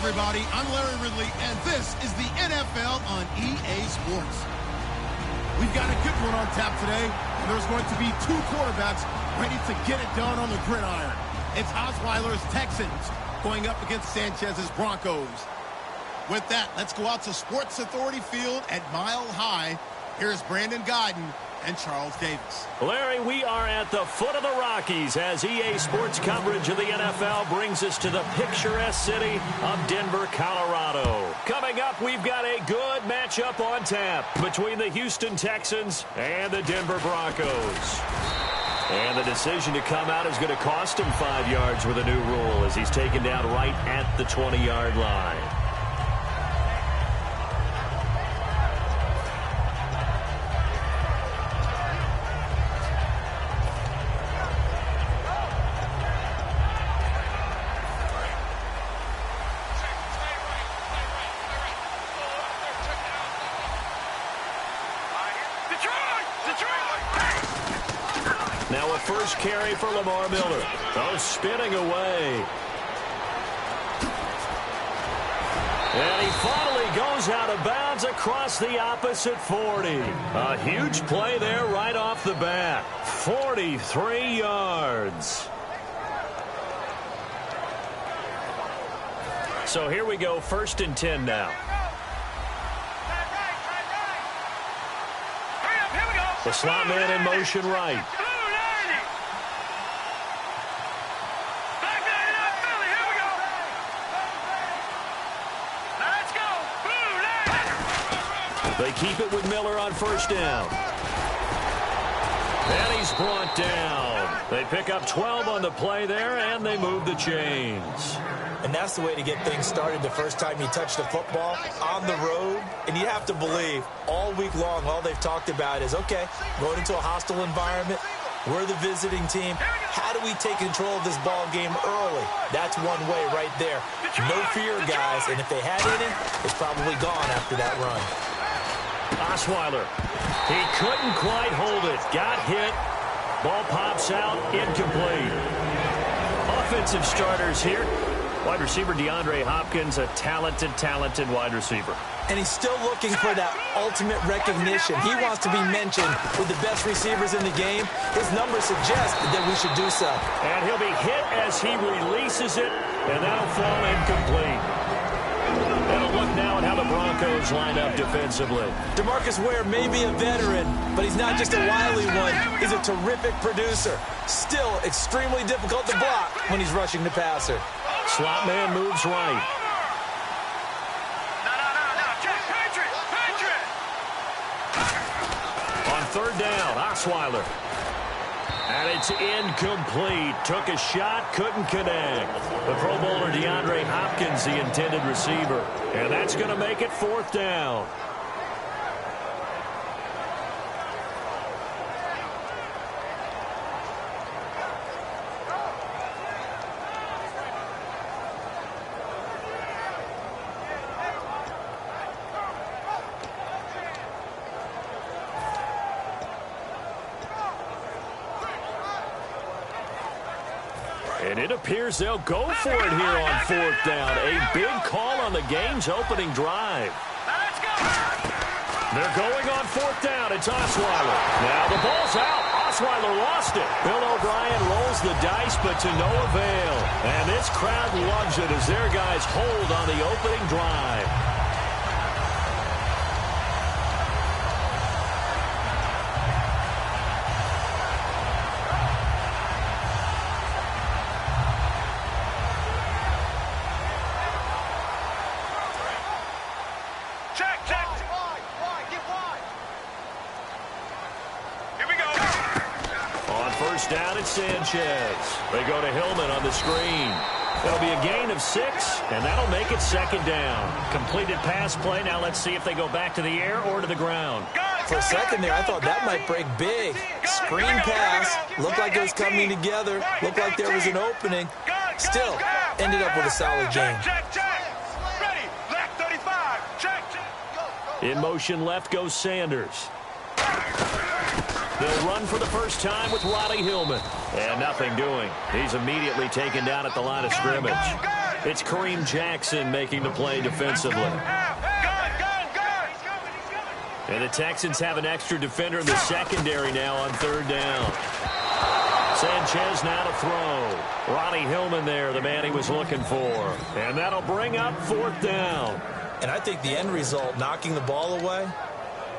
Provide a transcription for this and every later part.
everybody. I'm Larry Ridley, and this is the NFL on EA Sports. We've got a good one on tap today, and there's going to be two quarterbacks ready to get it done on the gridiron. It's Osweiler's Texans going up against Sanchez's Broncos. With that, let's go out to Sports Authority Field at Mile High. Here's Brandon Godden and Charles Davis. Larry, we are at the foot of the Rockies as EA Sports coverage of the NFL brings us to the picturesque city of Denver, Colorado. Coming up, we've got a good matchup on tap between the Houston Texans and the Denver Broncos. And the decision to come out is going to cost him 5 yards with a new rule as he's taken down right at the 20-yard line. Now a first carry for Lamar Miller. Oh, spinning away. And he finally goes out of bounds across the opposite 40. A huge play there right off the bat. 43 yards. So here we go, 1st and 10 now. The slot man in motion right. They keep it with Miller on 1st down. And he's brought down. They pick up 12 on the play there, and they move the chains. And that's the way to get things started the first time you touch the football on the road. And you have to believe all week long, all they've talked about is, okay, going into a hostile environment, we're the visiting team. How do we take control of this ball game early? That's one way right there. No fear, guys. And if they had any, it's probably gone after that run. Osweiler. He couldn't quite hold it. Got hit. Ball pops out. Incomplete. Offensive starters here. Wide receiver DeAndre Hopkins, a talented wide receiver. And he's still looking for that ultimate recognition. He wants to be mentioned with the best receivers in the game. His numbers suggest that we should do so. And he'll be hit as he releases it, and that'll fall incomplete. And a look now at how the Broncos line up defensively. DeMarcus Ware may be a veteran, but he's not just a wily one. He's a terrific producer. Still extremely difficult to block when he's rushing the passer. Slot man moves right. On 3rd down, Osweiler. And it's incomplete. Took a shot, couldn't connect. The Pro Bowler DeAndre Hopkins, the intended receiver. And that's going to make it 4th down. And it appears they'll go for it here on 4th down. A big call on the game's opening drive. They're going on 4th down. It's Osweiler. Now the ball's out. Osweiler lost it. Bill O'Brien rolls the dice, but to no avail. And this crowd loves it as their guys hold on the opening drive. Down at Sanchez. They go to Hillman on the screen. That'll be a gain of 6, and that'll make it 2nd down. Completed pass play. Now let's see if they go back to the air or to the ground. For a second there, I thought that might break big. Screen pass. Looked like it was coming together. Looked like there was an opening. Still, ended up with a solid game. In motion left goes Sanders. They'll run for the first time with Riley Hillman. And nothing doing. He's immediately taken down at the line of scrimmage. It's Kareem Jackson making the play defensively. And the Texans have an extra defender in the secondary now on third down. Sanchez now to throw. Ronnie Hillman there, the man he was looking for. And that'll bring up fourth down. And I think the end result, knocking the ball away,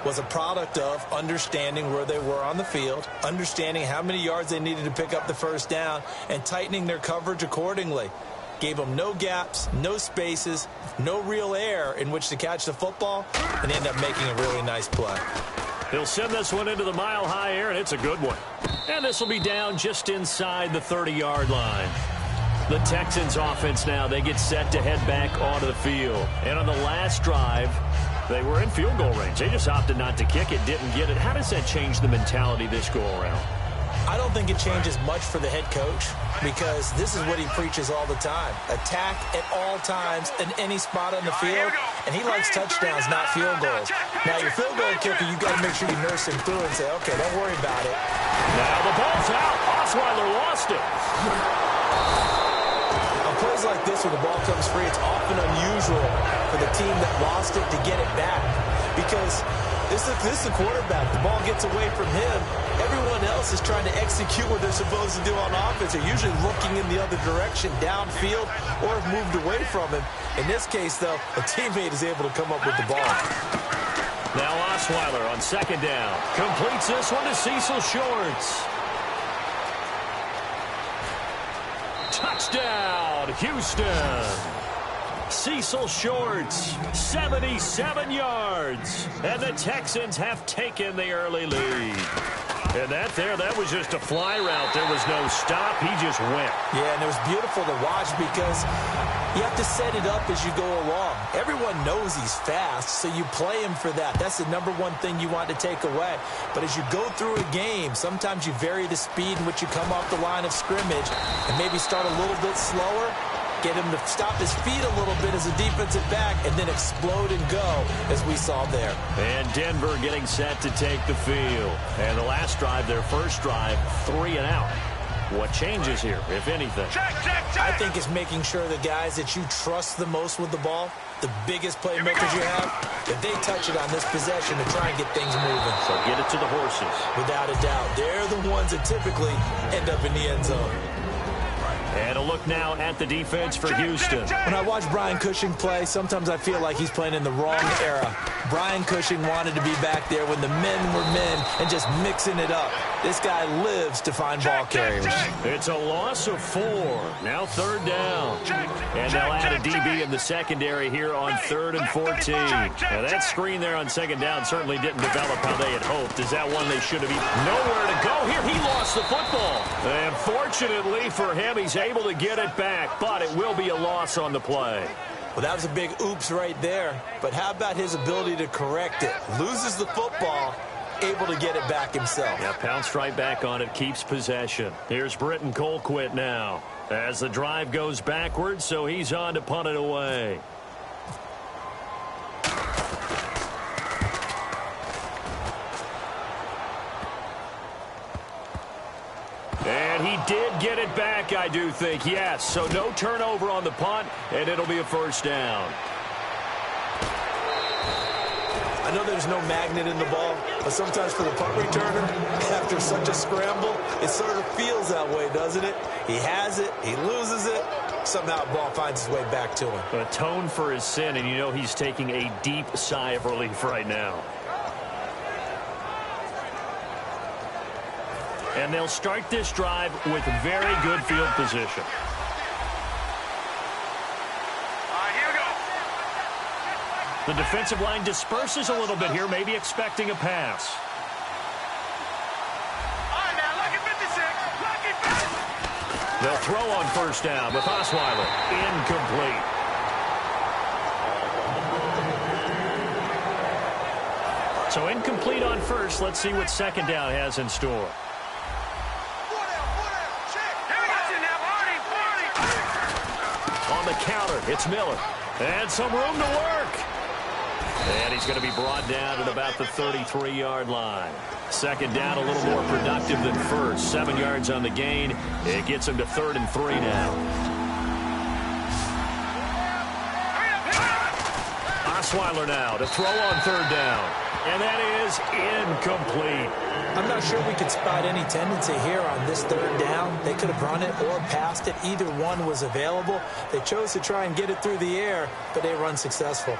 was a product of understanding where they were on the field, understanding how many yards they needed to pick up the first down, and tightening their coverage accordingly. Gave them no gaps, no spaces, no real air in which to catch the football, and end up making a really nice play. He'll send this one into the mile-high air, and it's a good one. And this will be down just inside the 30-yard line. The Texans offense now, they get set to head back onto the field. And on the last drive, they were in field goal range. They just opted not to kick it, didn't get it. How does that change the mentality this go-around? I don't think it changes much for the head coach because this is what he preaches all the time. Attack at all times in any spot on the field, and he likes touchdowns, not field goals. Now, your field goal kicker, you got to make sure you nurse him through and say, okay, don't worry about it. Now the ball's out. Osweiler lost it. On plays like this where the ball comes free, it's often unusual for the team that lost it to get it back because this is the quarterback. The ball gets away from him. Everyone else is trying to execute what they're supposed to do on offense. They're usually looking in the other direction, downfield, or have moved away from him. In this case, though, a teammate is able to come up with the ball. Now Osweiler on second down. Completes this one to Cecil Shorts. Touchdown, Houston. Cecil Shorts, 77 yards. And the Texans have taken the early lead. And that was just a fly route. There was no stop. He just went. Yeah, and it was beautiful to watch because you have to set it up as you go along. Everyone knows he's fast, so you play him for that. That's the number one thing you want to take away. But as you go through a game, sometimes you vary the speed in which you come off the line of scrimmage and maybe start a little bit slower, get him to stop his feet a little bit as a defensive back, and then explode and go, as we saw there. And Denver getting set to take the field. And the last drive, their first drive, 3 and out. What changes here, if anything? I think it's making sure the guys that you trust the most with the ball, the biggest playmakers you have, that they touch it on this possession to try and get things moving. So get it to the horses. Without a doubt. They're the ones that typically end up in the end zone. And a look now at the defense for Houston. When I watch Brian Cushing play, sometimes I feel like he's playing in the wrong era. Brian Cushing wanted to be back there when the men were men and just mixing it up. This guy lives to find ball carriers. It's a loss of 4. Now third down. And they'll add a DB in the secondary here on 3rd and 14. Now that screen there on second down certainly didn't develop how they had hoped. Is that one they should have nowhere to go here? He lost the football. And fortunately for him, he's able to get it back, but it will be a loss on the play. Well, that was a big oops right there. But how about his ability to correct it? Loses the football, able to get it back himself. Yeah, pounced right back on it, keeps possession. Here's Britton Colquitt now as the drive goes backwards, so he's on to punt it away. And he did get it back, I do think, yes. So no turnover on the punt, and it'll be a first down. I know there's no magnet in the ball, but sometimes for the punt returner, after such a scramble, it sort of feels that way, doesn't it? He has it, he loses it, somehow the ball finds its way back to him. Atone for his sin, and you know he's taking a deep sigh of relief right now. And they'll start this drive with very good field position. The defensive line disperses a little bit here, maybe expecting a pass. They'll throw on first down with Osweiler. Incomplete. So incomplete on first. Let's see what second down has in store. On the counter, it's Miller. And some room to work. And he's going to be brought down at about the 33-yard line. Second down, a little more productive than first. 7 yards on the gain. It gets him to 3rd and 3 now. Osweiler now to throw on third down. And that is incomplete. I'm not sure we could spot any tendency here on this third down. They could have run it or passed it. Either one was available. They chose to try and get it through the air, but they were unsuccessful.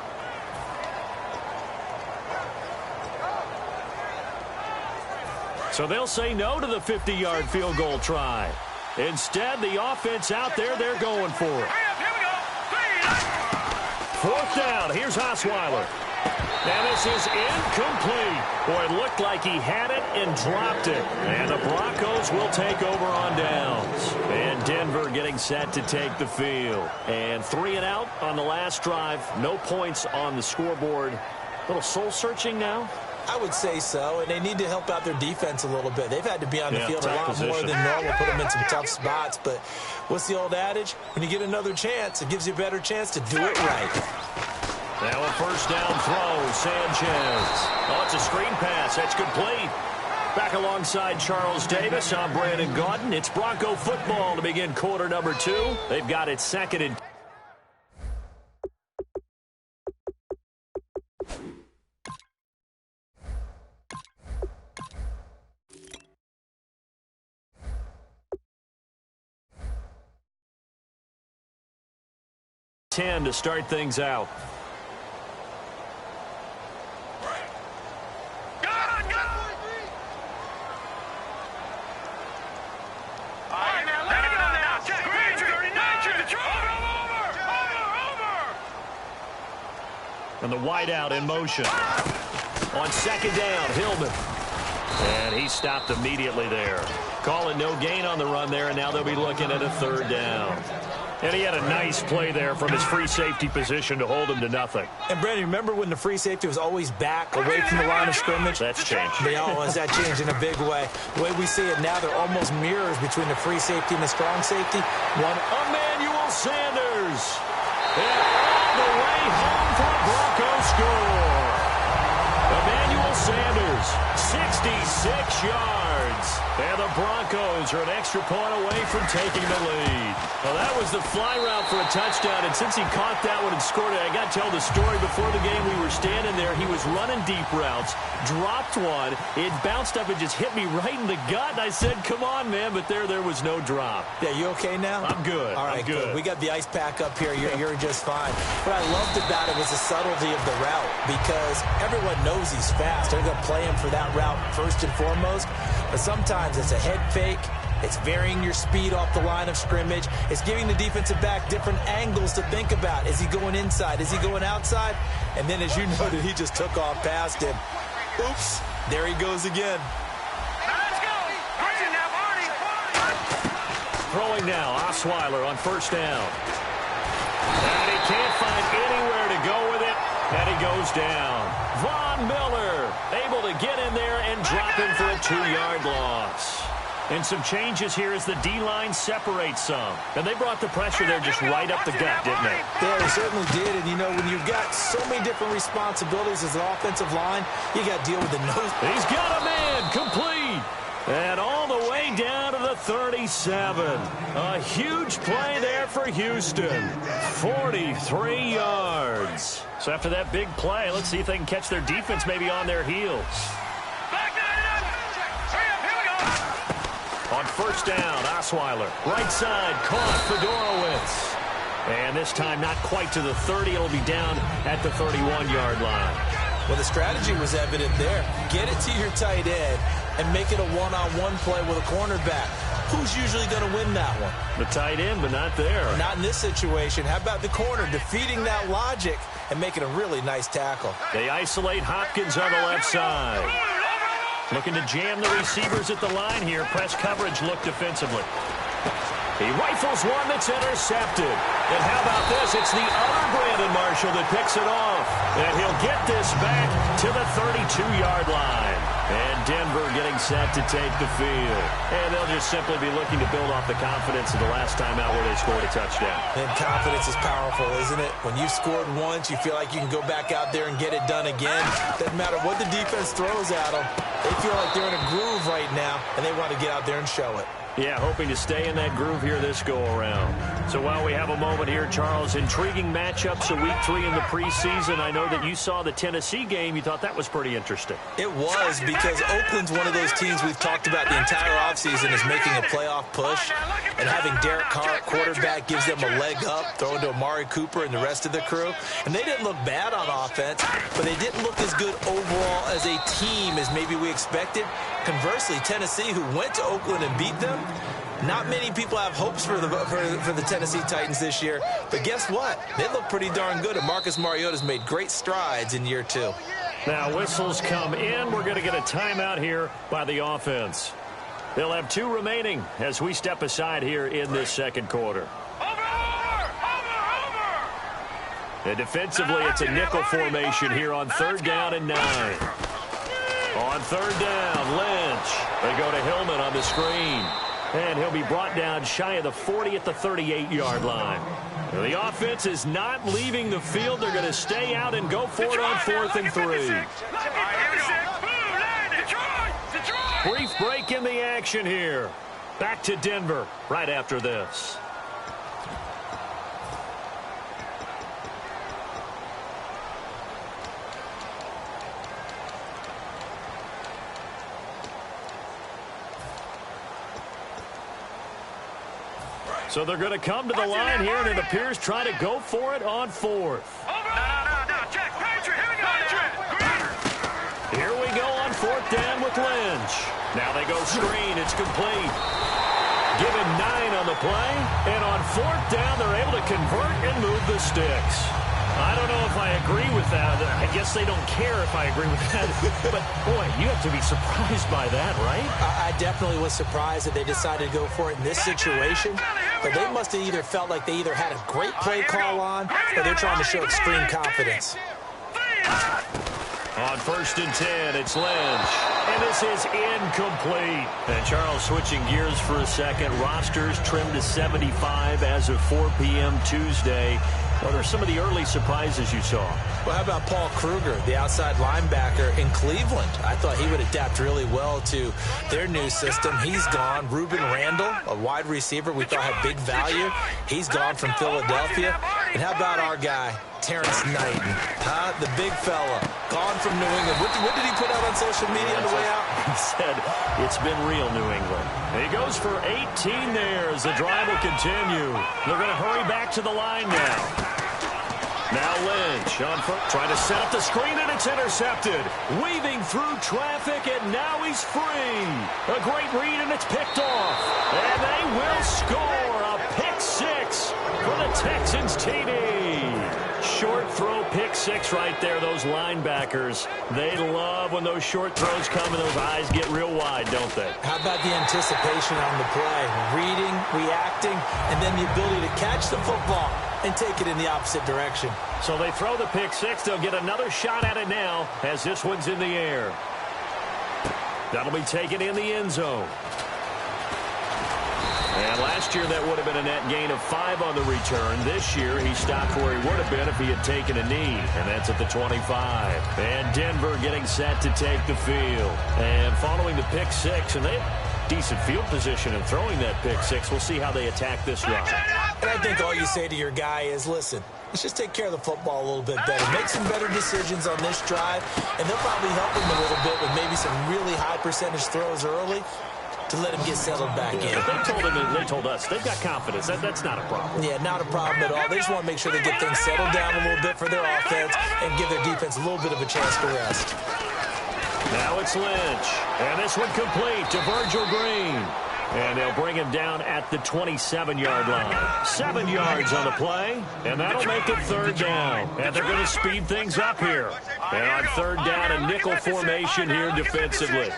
So they'll say no to the 50-yard field goal try. Instead, the offense out there, they're going for it. Fourth down. Here's Osweiler. And this is incomplete. Boy, it looked like he had it and dropped it. And the Broncos will take over on downs. And Denver getting set to take the field. And 3 and out on the last drive. No points on the scoreboard. A little soul-searching now. I would say so, and they need to help out their defense a little bit. They've had to be on the field a lot more than normal, put them in some tough spots. But what's the old adage? When you get another chance, it gives you a better chance to do it right. Now a first down throw, Sanchez. Oh, it's a screen pass. That's complete. Back alongside Charles Davis, I'm Brandon Gaudin. It's Bronco football to begin quarter number 2. They've got it second and 10 to start things out. And the wideout in motion. On second down, Hillman. And he stopped immediately there. Call it no gain on the run there, and now they'll be looking at a third down. And he had a nice play there from his free safety position to hold him to nothing. And, Brandon, remember when the free safety was always back away from the line of scrimmage? That's changed. That changed in a big way. The way we see it now, they're almost mirrors between the free safety and the strong safety. Emmanuel Sanders. And all the way home for a Broncos score. Emmanuel Sanders, 66 yards. And the Broncos are an extra point away from taking the lead. Well, that was the fly route for a touchdown, and since he caught that one and scored it, I got to tell the story. Before the game, we were standing there. He was running deep routes, dropped one. It bounced up and just hit me right in the gut, and I said, come on, man, but there was no drop. Yeah, you okay now? I'm good. All right, I'm good. We got the ice pack up here. You're just fine. What I loved about it was the subtlety of the route, because everyone knows he's fast. They're going to play him for that route first and foremost, but sometimes it's a head fake. It's varying your speed off the line of scrimmage. It's giving the defensive back different angles to think about. Is he going inside? Is he going outside? And then, as you noted, he just took off past him. Oops, there he goes again. Let's go. Throwing now, Osweiler on first down. And he can't find anywhere to go with it, and he goes down. Von Miller able to get in there and drop him for a 2-yard loss. And some changes here as the D-line separates some. And they brought the pressure there just right up the gut, didn't they? Yeah, they certainly did. And, you know, when you've got so many different responsibilities as an offensive line, you got to deal with the nose. He's got a man complete. And all the way down to the 37. A huge play there for Houston. 43 yards. So after that big play, let's see if they can catch their defense maybe on their heels. On first down, Osweiler. Right side, caught Fedorowicz. And this time not quite to the 30. It'll be down at the 31-yard line. Well, the strategy was evident there. Get it to your tight end and make it a one-on-one play with a cornerback. Who's usually going to win that one? The tight end, but not there. Not in this situation. How about the corner defeating that logic and making a really nice tackle? They isolate Hopkins on the left side. Looking to jam the receivers at the line here. Press coverage look defensively. He rifles one that's intercepted. And how about this? It's the other Brandon Marshall that picks it off. And he'll get this back to the 32-yard line. And Denver getting set to take the field. And they'll just simply be looking to build off the confidence of the last time out where they scored a touchdown. And confidence is powerful, isn't it? When you've scored once, you feel like you can go back out there and get it done again. Doesn't matter what the defense throws at them. They feel like they're in a groove right now, and they want to get out there and show it. Yeah, hoping to stay in that groove here this go-around. So while we have a moment here, Charles, intriguing matchups of Week 3 in the preseason. I know that you saw the Tennessee game. You thought that was pretty interesting. It was, because Oakland's one of those teams we've talked about the entire offseason is making a playoff push, and having Derek Carr at quarterback gives them a leg up, throwing to Amari Cooper and the rest of the crew. And they didn't look bad on offense, but they didn't look as good overall as a team as maybe we expected. Conversely, Tennessee, who went to Oakland and beat them, not many people have hopes for the Tennessee Titans this year. But guess what? They look pretty darn good, and Marcus Mariota's made great strides in year 2. Now, whistles come in. We're going to get a timeout here by the offense. They'll have 2 remaining as we step aside here in this second quarter. And defensively, it's a nickel formation here on 3rd down and 9. On 3rd down, Lynch. They go to Hillman on the screen. And he'll be brought down shy of the 40 at the 38-yard line. Now, the offense is not leaving the field. They're going to stay out and go for it on 4th and 3. Brief break in the action here. Back to Denver right after this. So they're going to come to the line here, and it appears try to go for it on 4th. Here we go on 4th down with Lynch. Now they go screen. It's complete. Given 9 on the play, and on 4th down, they're able to convert and move the sticks. I don't know if I agree with that. I guess they don't care if I agree with that. But, boy, you have to be surprised by that, right? I definitely was surprised that they decided to go for it in this situation. But they must have either felt like they either had a great play call on, or they're trying to show extreme confidence. On 1st and 10, it's Lynch. And this is incomplete. And Charles, switching gears for a second. Rosters trimmed to 75 as of 4 p.m. Tuesday. What are some of the early surprises you saw? Well, how about Paul Kruger, the outside linebacker in Cleveland? I thought he would adapt really well to their new system. He's gone. Ruben Randall, a wide receiver we thought had big value. He's gone from Philadelphia. And how about our guy, Terrence Knighton? The big fella, gone from New England. What did he put out on social media on the way out? He said, it's been real, New England. And he goes for 18 there as the drive will continue. They're going to hurry back to the line now. Now Lynch on foot, trying to set up the screen, and it's intercepted. Weaving through traffic, and now he's free. A great read, and it's picked off. And they will score a pick 6 for the Texans TD. Short throw, pick 6 right there. Those linebackers, they love when those short throws come and those eyes get real wide, don't they? How about the anticipation on the play? Reading, reacting, and then the ability to catch the football and take it in the opposite direction. So they throw the pick 6. They'll get another shot at it now as this one's in the air. That'll be taken in the end zone. And last year that would have been a net gain of 5 on the return. This year he stopped where he would have been if he had taken a knee, and that's at the 25. And Denver getting set to take the field. And following the pick 6, and they have decent field position in throwing that pick 6. We'll see how they attack this drive. And I think all you say to your guy is, listen, let's just take care of the football a little bit better. Make some better decisions on this drive, and they'll probably help him a little bit with maybe some really high percentage throws early to let him get settled back in. They told us they've got confidence. That's not a problem. Yeah, not a problem at all. They just want to make sure they get things settled down a little bit for their offense and give their defense a little bit of a chance to rest. Now it's Lynch. And this one complete to Virgil Green. And they'll bring him down at the 27-yard line. 7 yards on the play, and that'll make it 3rd down. And they're going to speed things up here. And on 3rd down, a nickel formation here defensively.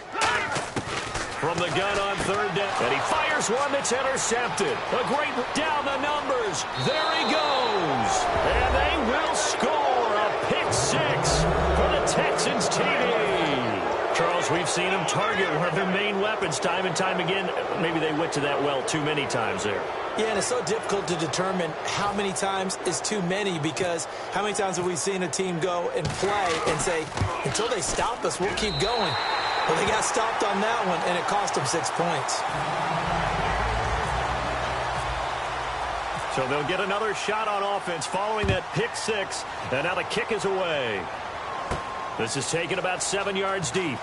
From the gun on 3rd down, and he fires one that's intercepted. A great down the numbers. There he goes. And they will score a pick 6 for the Texans TD. Charles, we've seen them target one of their main weapons time and time again. Maybe they went to that well too many times there. Yeah, and it's so difficult to determine how many times is too many, because how many times have we seen a team go and play and say, until they stop us, we'll keep going. Well, they got stopped on that one, and it cost them 6 points. So they'll get another shot on offense following that pick six. And now the kick is away. This is taken about 7 yards deep.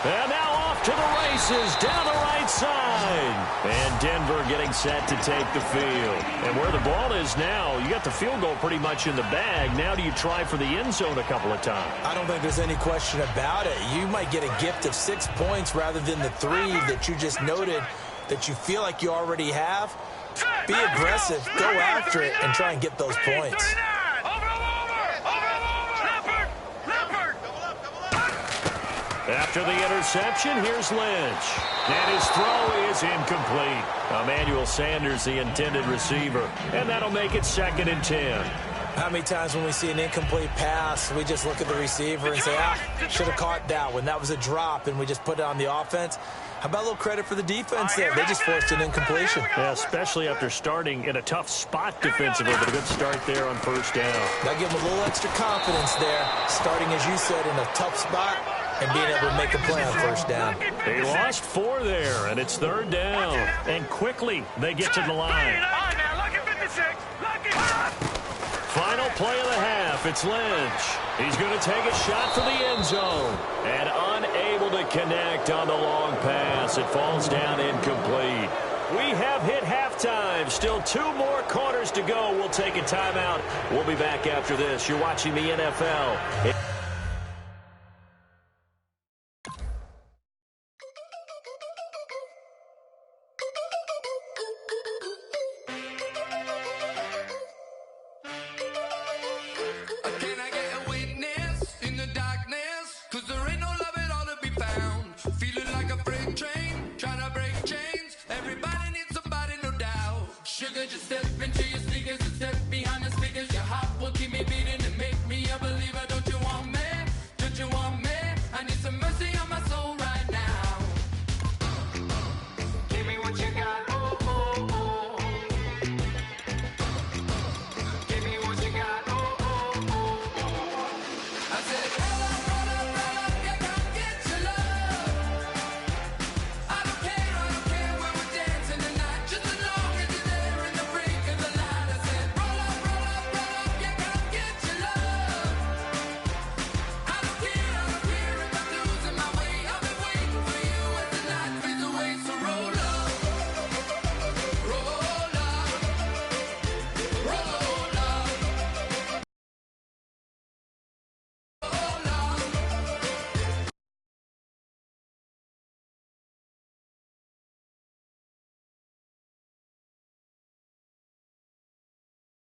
And now off to the races down the right side. And Denver getting set to take the field. And where the ball is now, you got the field goal pretty much in the bag. Now do you try for the end zone a couple of times? I don't think there's any question about it. You might get a gift of 6 points rather than the 3 that you just noted that you feel like you already have. Be aggressive, go after it, and try and get those points. After the interception, here's Lynch. And his throw is incomplete. Emmanuel Sanders, the intended receiver. And that'll make it 2nd and 10. How many times when we see an incomplete pass, we just look at the receiver and say, should have caught that one. That was a drop, and we just put it on the offense. How about a little credit for the defense there? They just forced an incompletion. Yeah, especially after starting in a tough spot defensively, but a good start there on first down. That give them a little extra confidence there, starting, as you said, in a tough spot and being able to make a play on first down. They lost 4 there, and it's 3rd down. And quickly, they get to the line. Final play of the half, it's Lynch. He's going to take a shot for the end zone. And unable to connect on the long pass. It falls down incomplete. We have hit halftime. Still 2 more quarters to go. We'll take a timeout. We'll be back after this. You're watching the NFL. Just